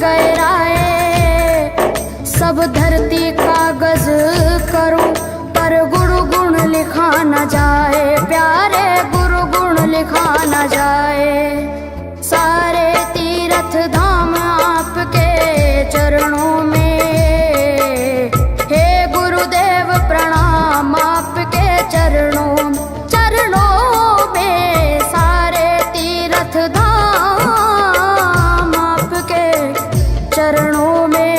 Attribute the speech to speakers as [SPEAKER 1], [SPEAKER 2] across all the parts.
[SPEAKER 1] गए राय। सब धरती कागज करूं पर गुरु गुण लिखा न जाए, प्यारे गुरु गुण लिखा न जाए। सारे तीर्थ धाम आपके चरणों में, हे गुरुदेव प्रणाम आपके चरणों में। सारे तीर्थ धाम आपके चरणों में,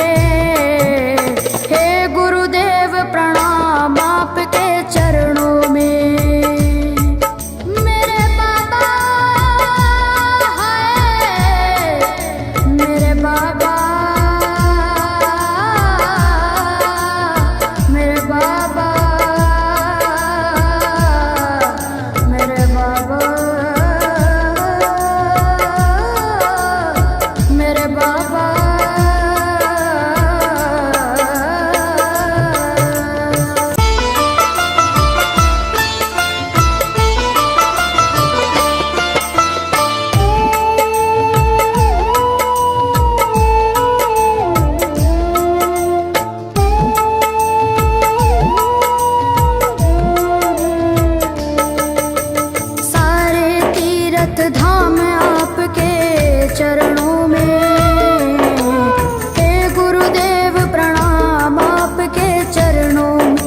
[SPEAKER 1] हे गुरुदेव प्रणाम आपके चरणों में। मेरे बाबा है, मेरे बाबा, मेरे बाबा, मेरे बाबा, मेरे बाबा। सारे तीर्थ धाम आपके चरणों में, हे गुरुदेव प्रणाम आपके चरणों में।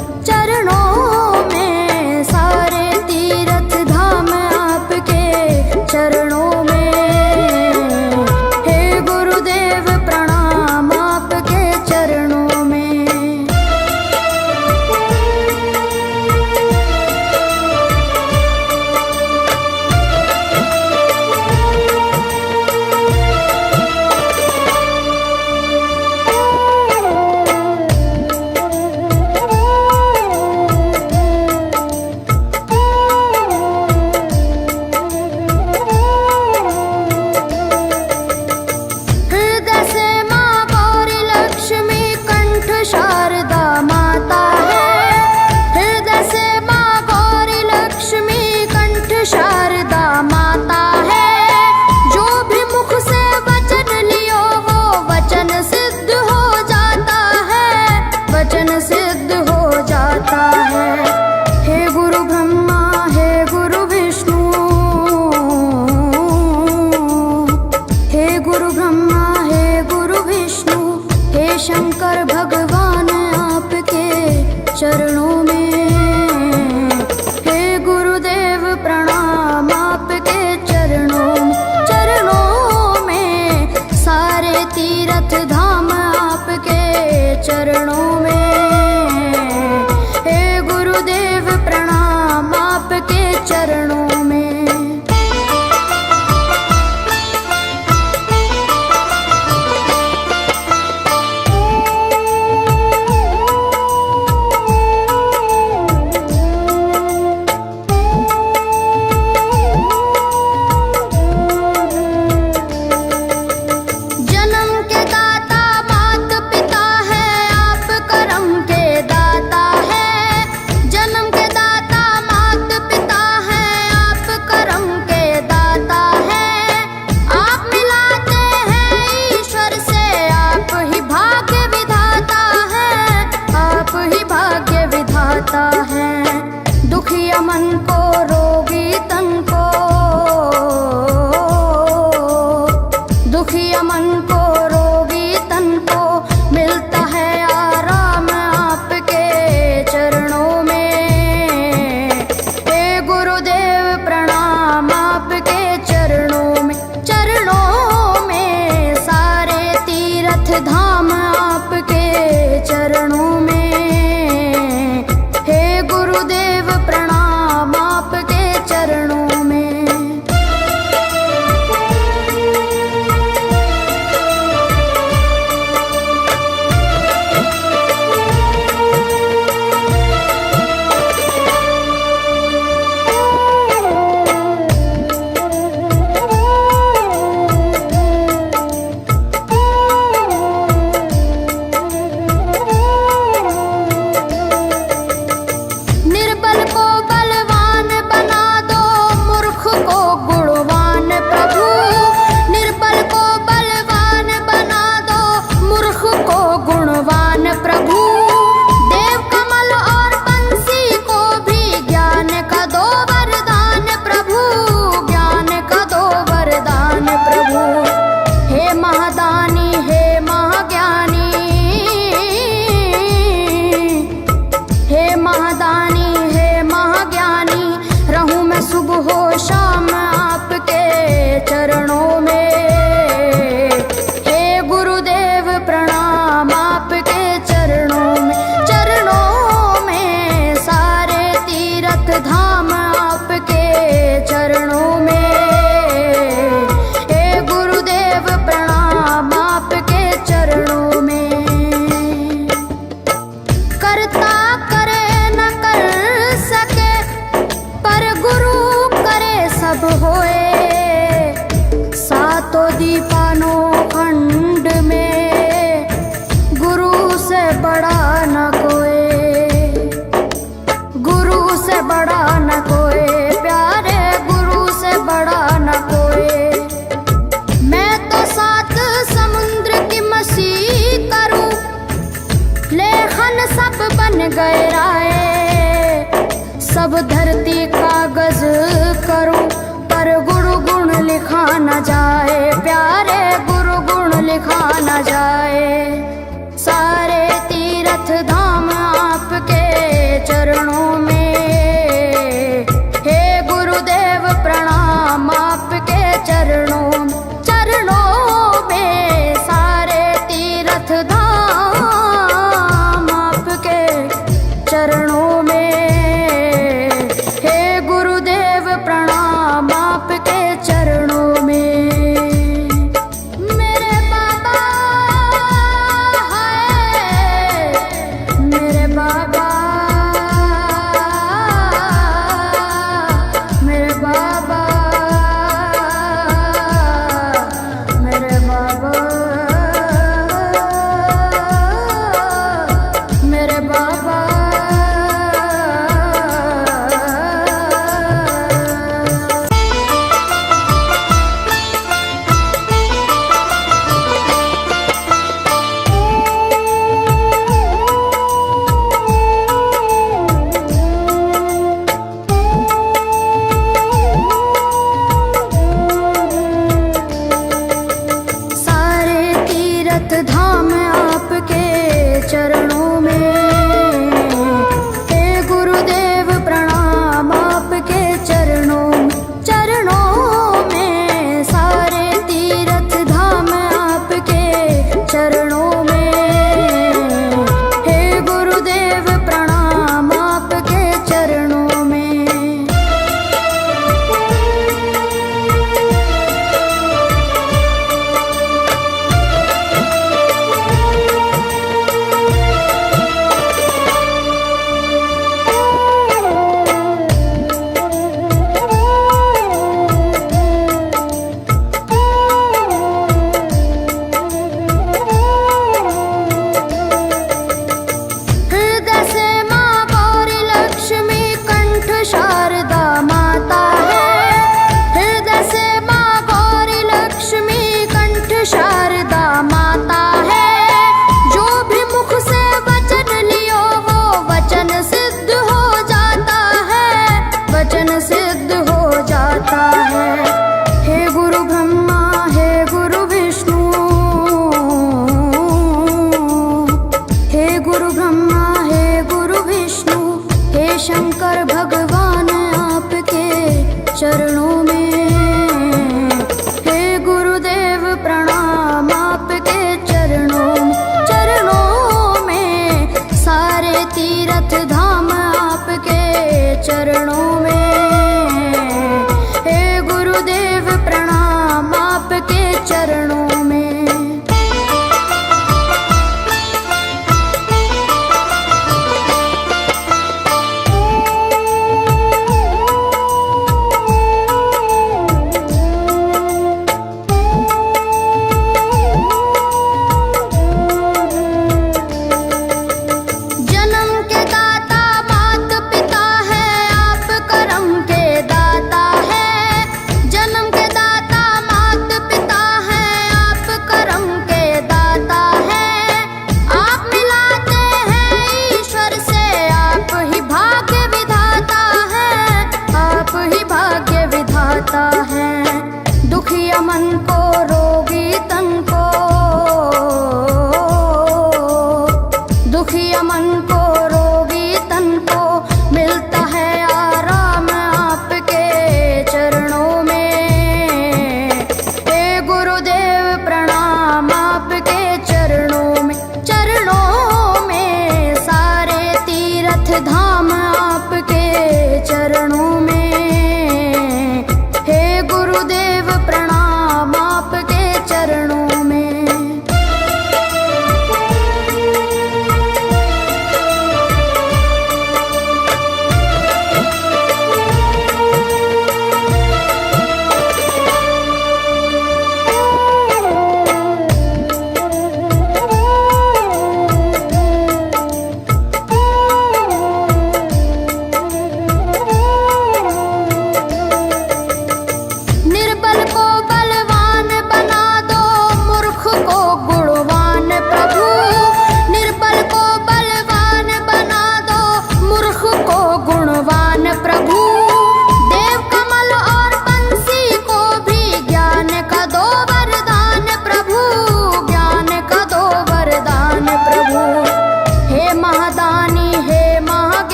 [SPEAKER 1] सारे तीर्थ धाम आपके चरणों में, हे गुरुदेव प्रणाम आपके चरणों में। हृदय से माँ गौरी लक्ष्मी कंठ शारदा माता है। हृदय से माँ गौरी लक्ष्मी कंठ शारदा माता है। जो भी मुख से वचन लियो वो वचन सिद्ध हो जाता है, वचन सिद्ध हो जाता है। हे गुरु ब्रह्मा, हे गुरु विष्णु, हे गुरु ब्रह्मा, हे गुरु विष्णु, हे शंकर भगवान आपके चरणों में, हे गुरुदेव प्रणाम आपके चरणों में। सारे तीर्थ धाम आपके चरणों में, हे गुरुदेव प्रणाम आपके चरणों में। जन्म के दाता मात पिता है, आप करम के दाता है। जन्म के दाता मात पिता है, आप करम के दाता है। आप मिलाते हैं ईश्वर से, आप ही भाग्य विधाता है, आप ही भाग्य विधाता है। दुखिया मन को, रोगी तन को, दुखिया मन को, रोगी तन को मिलता है आराम आपके चरणों में। हे गुरुदेव प्रणाम आपके चरणों में। सारे तीर्थ धाम आपके चरणों में, हे गुरुदेव प्रणाम आपके चरणों में।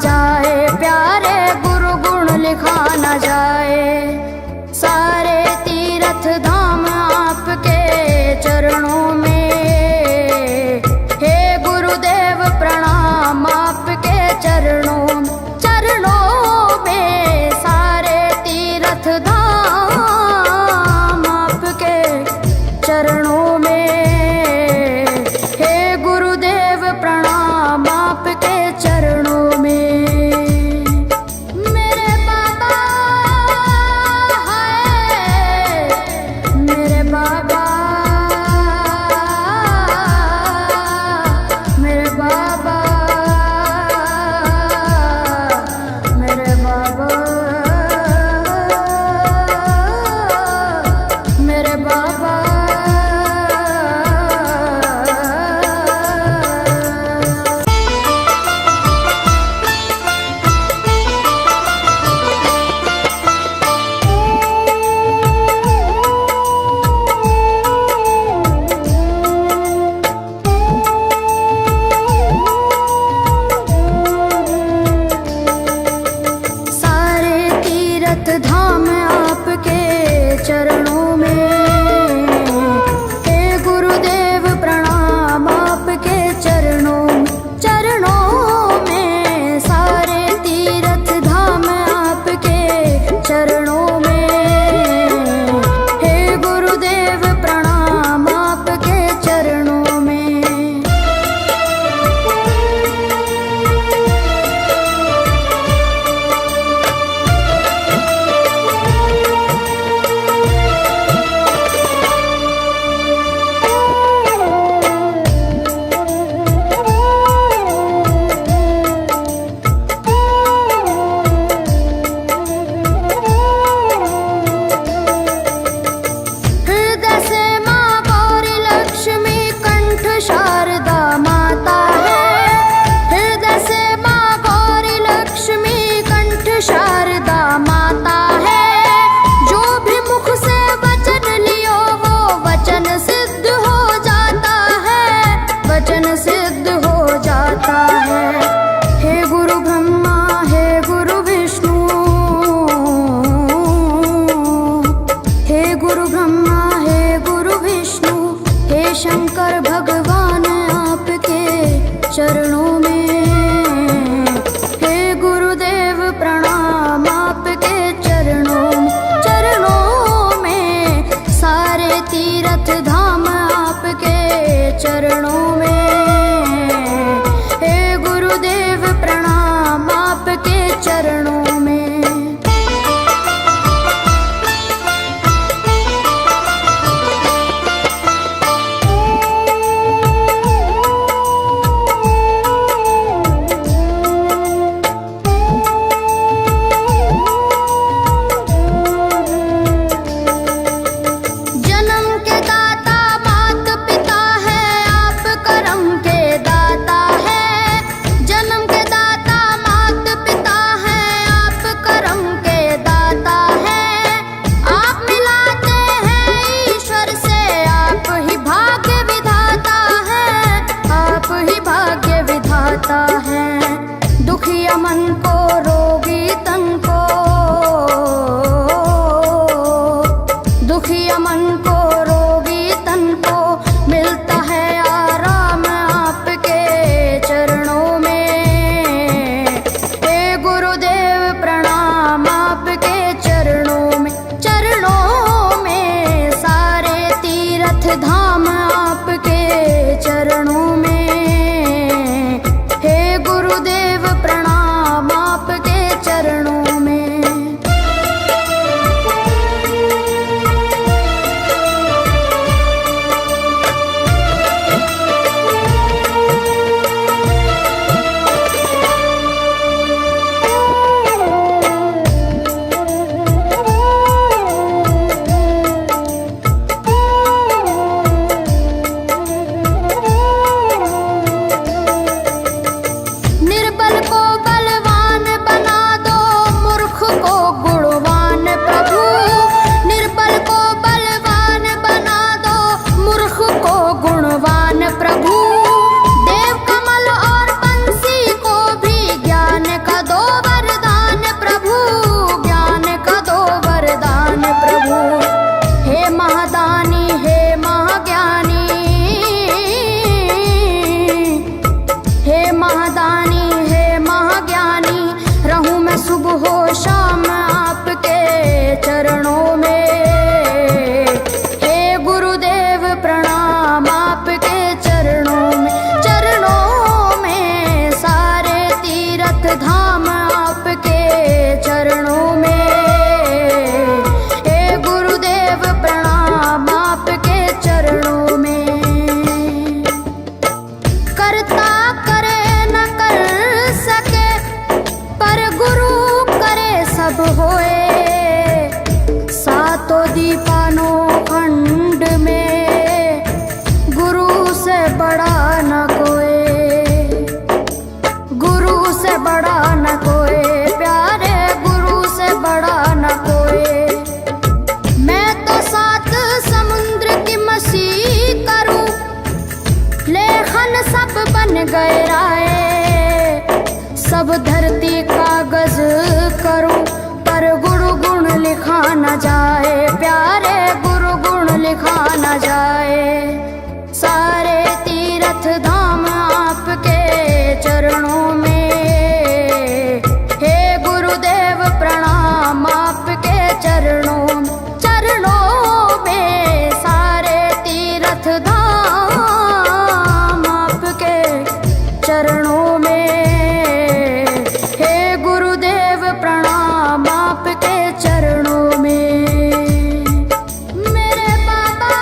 [SPEAKER 1] जाए, प्यारे गुरु गुण लिखा न जाए। सारे तीर्थ धाम आपके चरणों में, हे गुरुदेव प्रणाम आपके चरणों में। सारे तीर्थ धाम आपके चरणों में, हे गुरुदेव प्रणाम आपके चरणों में। मेरे बाबा है, मेरे बाबा, मेरे बाबा, मेरे बाबा, मेरे बाबा। सारे तीर्थ धाम आपके चरणों में, हे गुरुदेव प्रणाम आपके चरणों में। सारे तीर्थ धाम आपके चरणों में, हे गुरुदेव प्रणाम आपके चरणों में। हृदय से माँ गौरी लक्ष्मी कंठ शारदा माता है। हृदय से माँ गौरी लक्ष्मी कंठ शारदा माता है। जो भी मुख से वचन लियो वो वचन सिद्ध हो जाता है, वचन सिद्ध हो जाता है। हे गुरु ब्रह्मा, हे गुरु विष्णु, हे गुरु ब्रह्मा, हे गुरु विष्णु, हे शंकर भगवान आपके चरणों में, हे गुरुदेव प्रणाम आपके चरणों में। सारे तीर्थ धाम आपके चरणों में, हे गुरुदेव प्रणाम आपके चरणों में। जन्म के दाता मात पिता है, आप करम के दाता है। जन्म के दाता मात पिता है, आप करम के दाता है। आप मिलाते हैं ईश्वर से, आप ही भाग्य विधाता है, आप ही भाग्य विधाता है। दुखिया मन को, रोगी तन को, दुखिया मन को, रोगी तन को मिलता है आराम आपके चरणों में। हे गुरुदेव प्रणाम आपके चरणों में। सारे तीर्थ धाम आपके चरणों में, हे गुरुदेव प्रणाम आपके चरणों में। धाम आपके चरणों में। हे गुरुदेव प्रणाम आपके चरणों में। करता करे न कर सके पर गुरु करे सब होए। सातों दीपानों खंड में गुरु से बड़ा न कोई, गुरु से बड़ा न कोई, प्यारे गुरु से बड़ा न कोई। मैं तो सात समुद्र की मछली करूं, लेखन सब बन गए राय। सब धरती कागज करूं पर गुरु गुण लिखा न जाए, प्यारे गुरु गुण लिखा न जाए। सारे तीर्थ धाम आपके चरणों में। हे गुरुदेव प्रणाम आपके चरणों में। सारे तीर्थ धाम आपके चरणों में। हे गुरुदेव प्रणाम आपके चरणों में। मेरे बाबा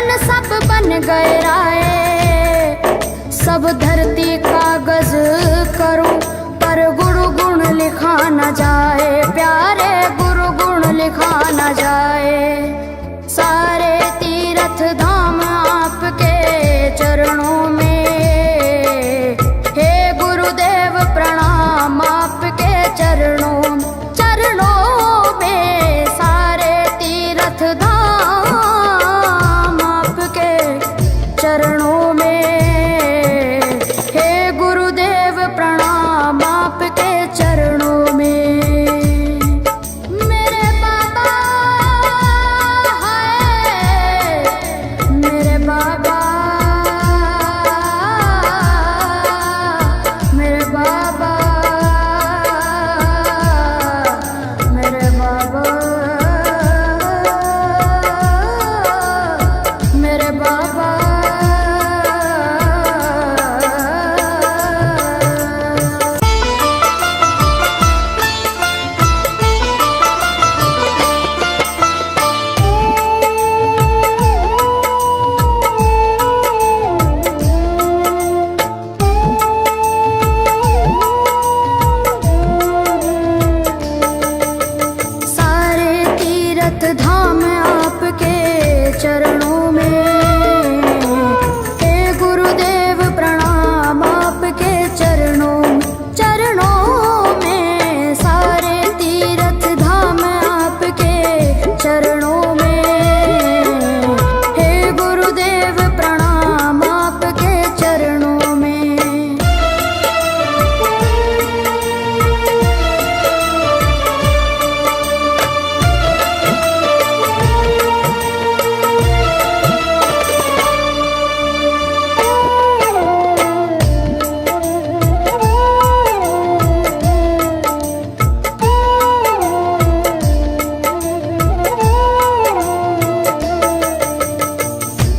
[SPEAKER 1] मन सब बन गए राय। सब धरती कागज करूं पर गुरु गुण लिखा न जाए, प्यारे गुरु गुण लिखा न जाए। सारे तीर्थ धाम आपके चरणों में, हे गुरुदेव प्रणाम आपके चरणों में। सारे तीर्थ धाम आपके चरणों में, हे गुरुदेव प्रणाम आपके चरणों में। मेरे बाबा है, मेरे बाबा, मेरे बाबा, मेरे बाबा, मेरे बाबा। सारे तीर्थ धाम आपके चरणों में, हे गुरुदेव प्रणाम आपके चरणों में। सारे तीर्थ धाम आपके चरणों में, हे गुरुदेव प्रणाम आपके चरणों में।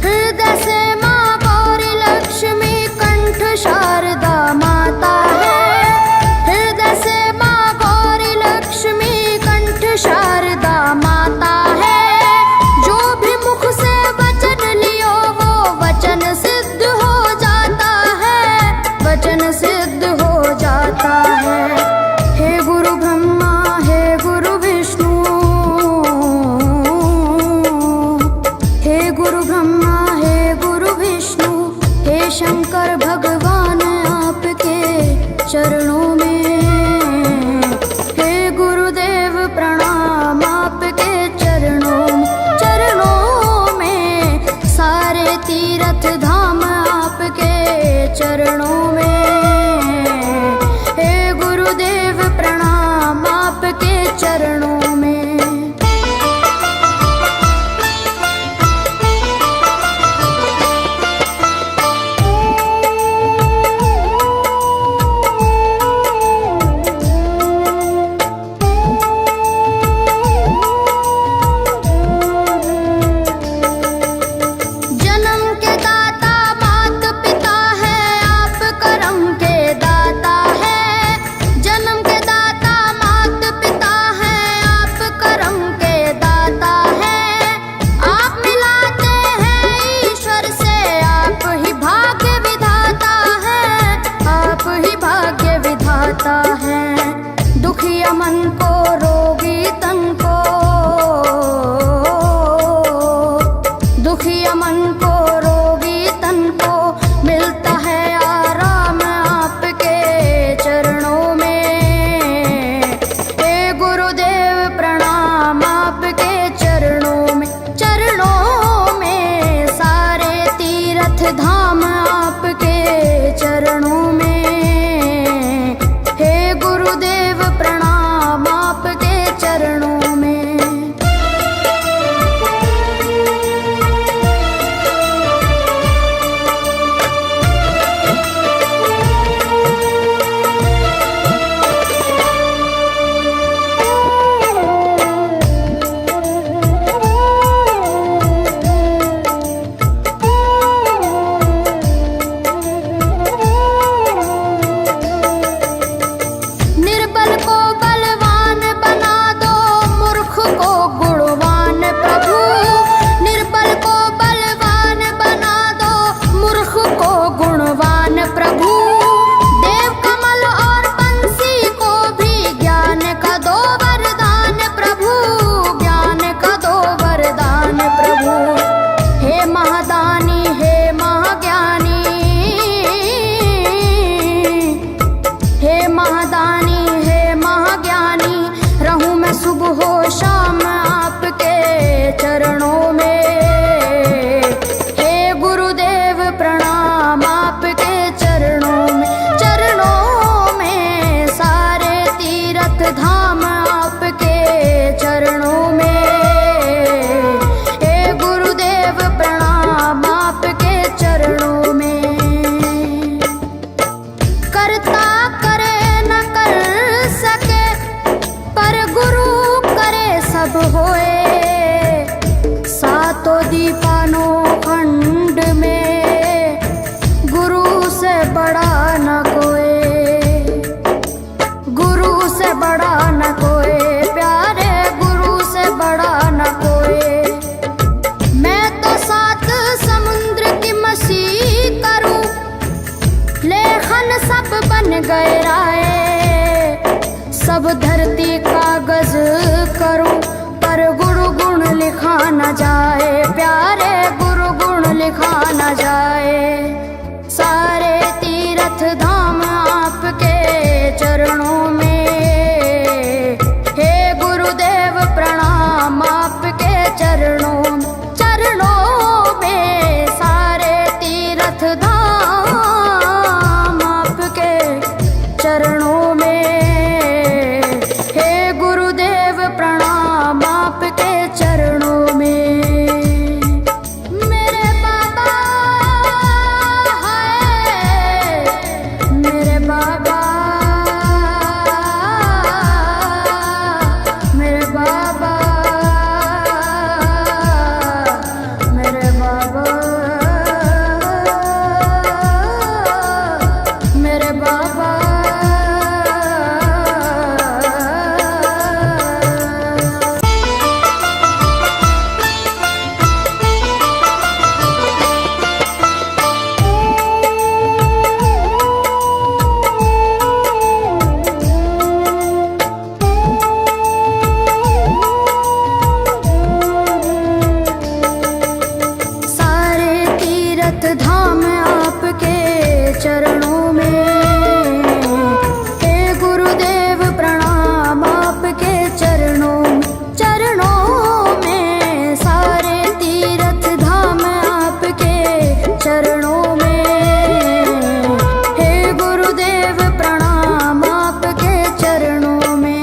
[SPEAKER 1] हृदय से माँ गौरी लक्ष्मी कंठ शारदा माता है। हृदय से माँ गौरी लक्ष्मी कंठ शारदा माता है। जो भी मुख से वचन लियो वो वचन सिद्ध हो जाता है, वचन सिद्ध हो जाता है। हे गुरु ब्रह्मा, हे गुरु विष्णु, हे गुरु ब्रह्मा, हे गुरु विष्णु, हे शंकर भगवान आपके चरणों में, हे गुरुदेव प्रणाम आपके चरणों में। सारे तीर्थ धाम आपके चरणों में, हे गुरुदेव प्रणाम आपके चरणों में। जन्म के दाता मात पिता है, आप करम के दाता है। जन्म के दाता मात पिता है, आप करम के दाता है। आप मिलाते हैं ईश्वर से, आप ही भाग्य विधाता है, आप ही भाग्य विधाता है। दुखिया मन को, रोगी तन को, दुखिया मन को, रोगी तन को मिलता है आराम आपके चरणों में। हे गुरुदेव प्रणाम आपके चरणों में। सारे तीर्थ धाम आपके चरणों में, हे गुरुदेव प्रणाम आपके चरणों में। महादानी हे महाज्ञानी, हे महादानी हे महाज्ञानी, रहूं मैं सुबह हो शाम आपके चरणों में। हे गुरुदेव प्रणाम आपके चरणों में, चरणों में सारे तीर्थ धाम आपके चरणों में। हे गुरुदेव प्रणाम आपके चरणों में। करता करे न कर सके पर गुरु करे सब होए। सातों दीपानों खंड में गुरु से बड़ा न कोई, गुरु से बड़ा न कोई, प्यारे गुरु से बड़ा न कोई। मैं तो सात समुद्र की मछली करूं, लेखन सब बन गए राय। सब धरती कागज करूं पर गुरु गुण लिखा न जाए, प्यारे गुरु गुण लिखा न जाए। सारे तीर्थ धाम आपके चरणों में। हे गुरुदेव प्रणाम आपके चरणों में, चरणों में सारे तीर्थ धाम आपके चरणों में। हे गुरुदेव प्रणाम आपके चरणों में। मेरे बाबा है, मेरे बाबा, मेरे बाबा, मेरे बाबा, मेरे बाबा। सारे तीर्थ धाम आपके चरणों में। हे गुरुदेव प्रणाम आपके चरणों में, चरणों में सारे तीर्थ धाम आपके चरणों में। हे गुरुदेव प्रणाम आपके चरणों में।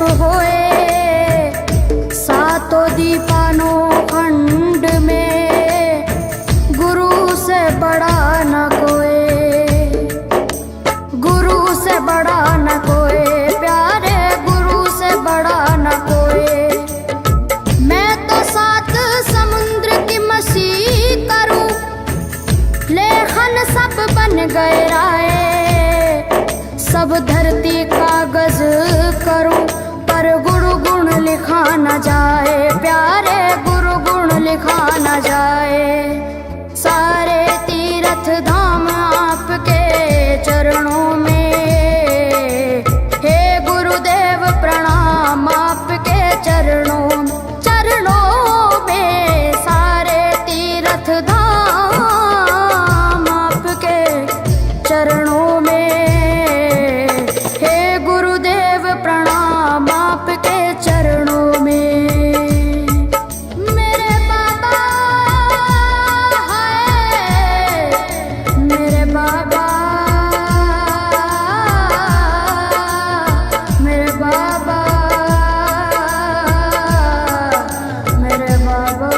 [SPEAKER 1] जप होए सातों दीपानो खंड में, गुरु से बड़ा न कोई, गुरु से बड़ा न कोई प्यारे, गुरु से बड़ा न कोई। मैं तो सात समुद्र की मसी करूं, लेखन सब बन गए राय, सब धरती कागज करूं, पर गुरु गुण लिखा न जाए प्यारे, गुरु गुण लिखा न जाए। सारे तीर्थ धाम आपके चरणों में, हे गुरुदेव प्रणाम आपके चरणों, चरणों में। सारे तीर्थ धाम आपके चरणों में, चरणों में। मेरे बाबा है, मेरे बाबा, मेरे बाबा, मेरे बाबा,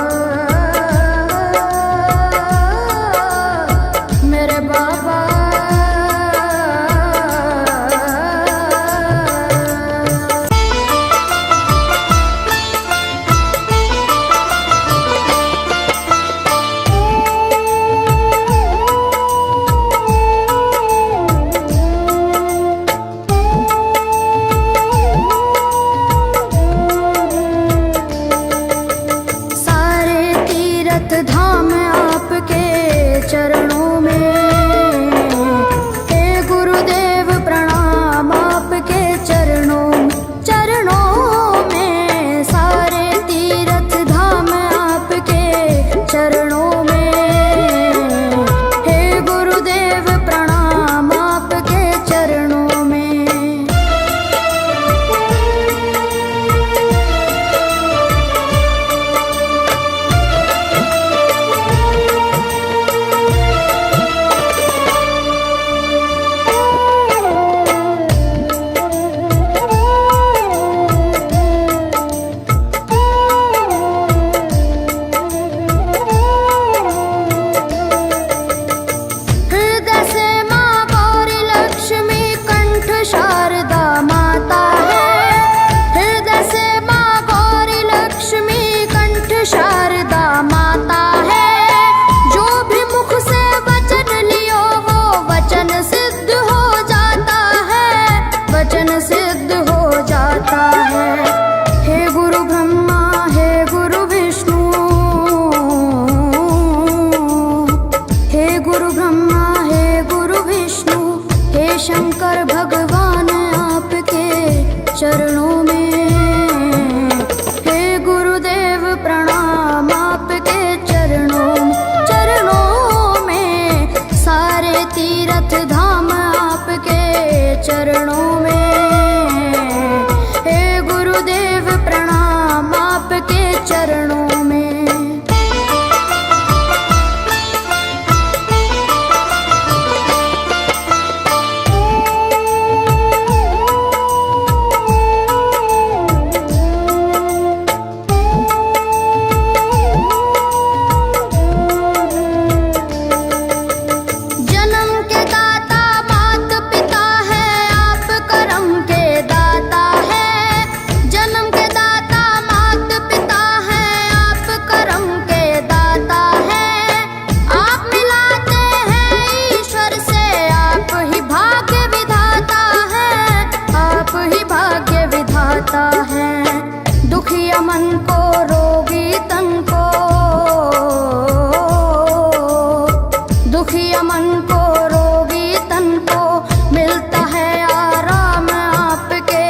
[SPEAKER 1] मेरे बाबा। धाम आपके चरणों में, हे गुरुदेव प्रणाम आपके चरणों, चरणों में। सारे तीर्थ धाम आपके चरणों में, हे गुरुदेव प्रणाम आपके चरणों में। शंकर भगवान आपके चरणों में, हे गुरुदेव प्रणाम आपके चरणों, चरणों में। सारे तीर्थ धाम आपके चरणों में, हे गुरुदेव प्रणाम आपके चरणों में। दुखिया मन को रोगी तन को, दुखिया मन को रोगी तन को मिलता है आराम आपके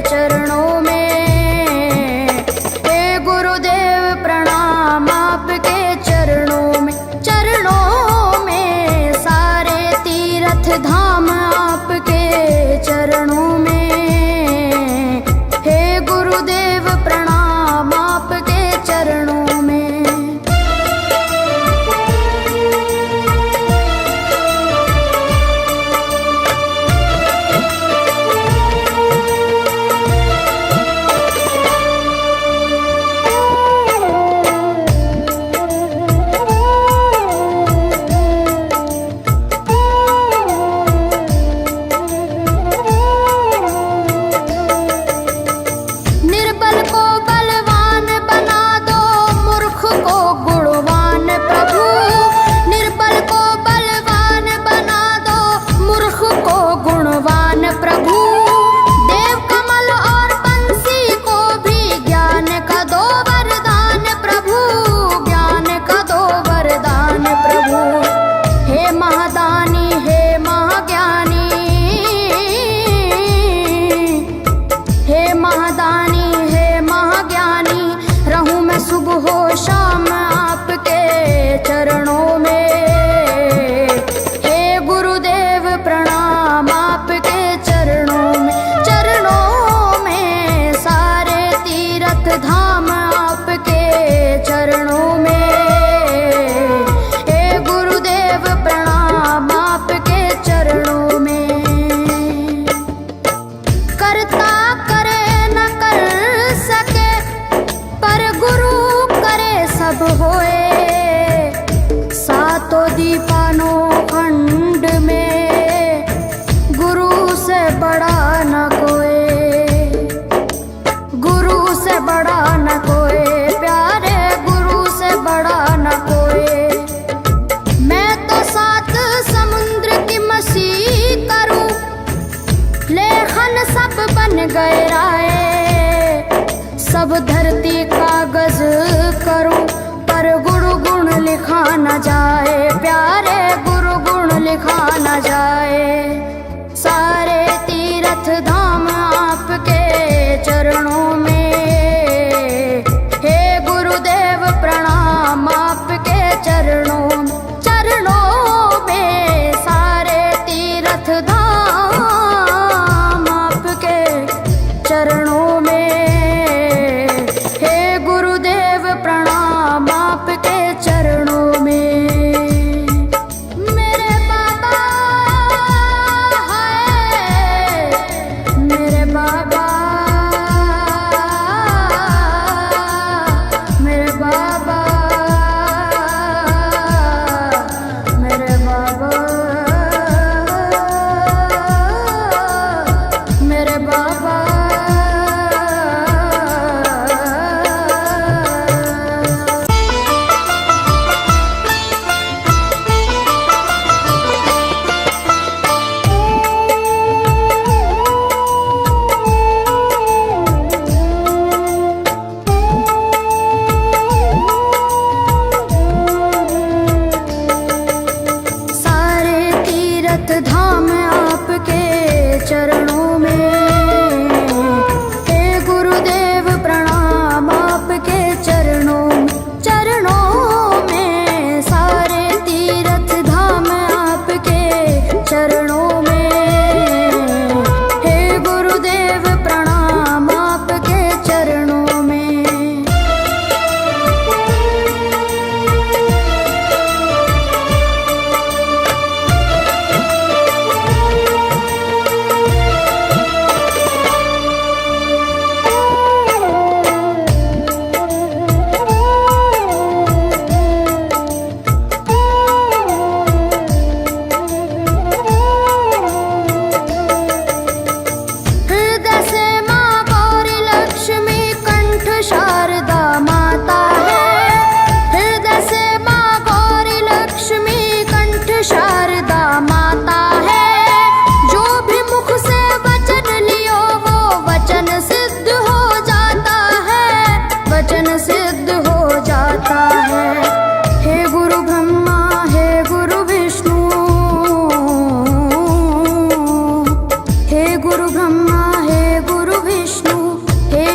[SPEAKER 1] चरणों में, हे गुरुदेव प्रणाम आपके चरणों में, चरणों में। सारे तीर्थ धाम आपके चरणों में, हे गुरुदेव प्रणाम।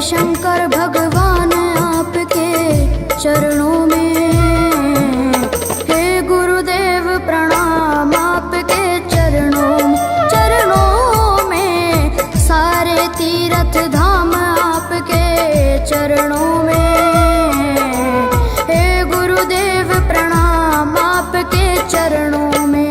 [SPEAKER 1] शंकर भगवान आपके चरणों में, हे गुरुदेव प्रणाम आपके चरणों में, सारे तीर्थ धाम आपके चरणों में, हे गुरुदेव प्रणाम आपके चरणों में।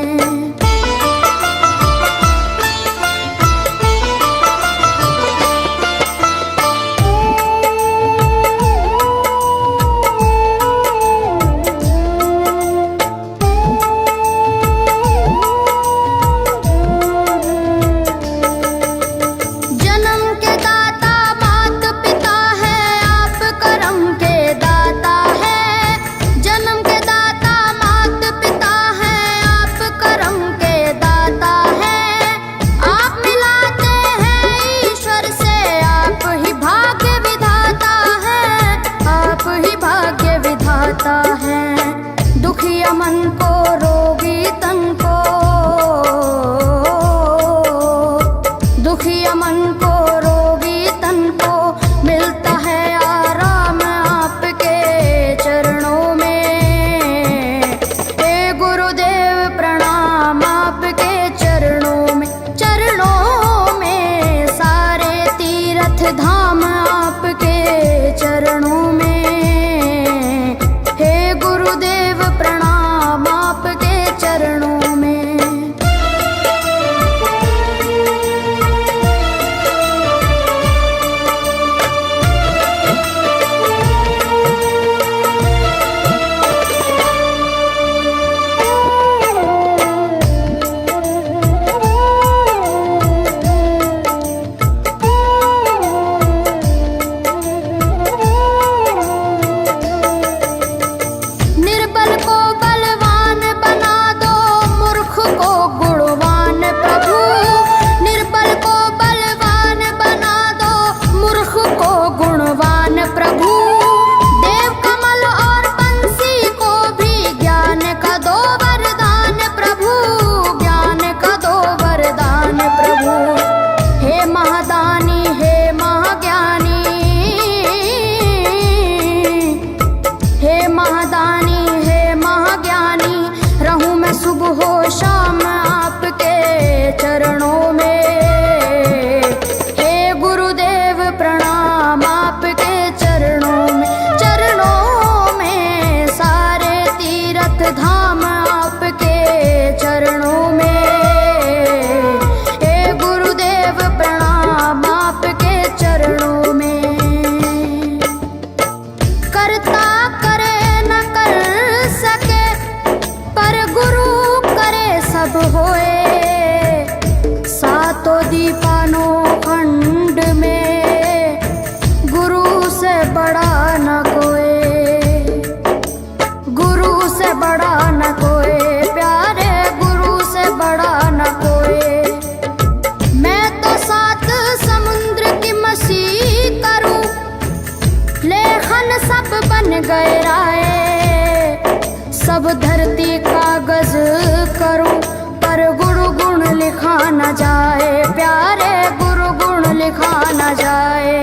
[SPEAKER 1] दुखिया मन को रोगी तन को, दुखिया मन को रोगी तन को मिलता है आराम आपके चरणों में, हे गुरुदेव प्रणाम आपके चरणों में, सारे तीर्थ धाम आपके चरणों में, गुरुदेव प्रणाम आपके चरणों में। सुबह शाम आपके चरणों में, हे गुरुदेव प्रणाम आपके चरणों में, सारे तीर्थ धाम आपके चरणों में, हे गुरुदेव प्रणाम आपके चरणों में। करता करे न कर सके पर गुरु सब होए, सातों दीपानों खंड में गुरु से बड़ा न कोई, गुरु से बड़ा न कोई, प्यारे गुरु से बड़ा न कोई। मैं तो सात समुद्र की मछली करूं, लेखन सब बन गए राय, सब धरती कागज करूं पर गुरु गुण लिखा न जाए, प्यारे गुरु गुण लिखा न जाए।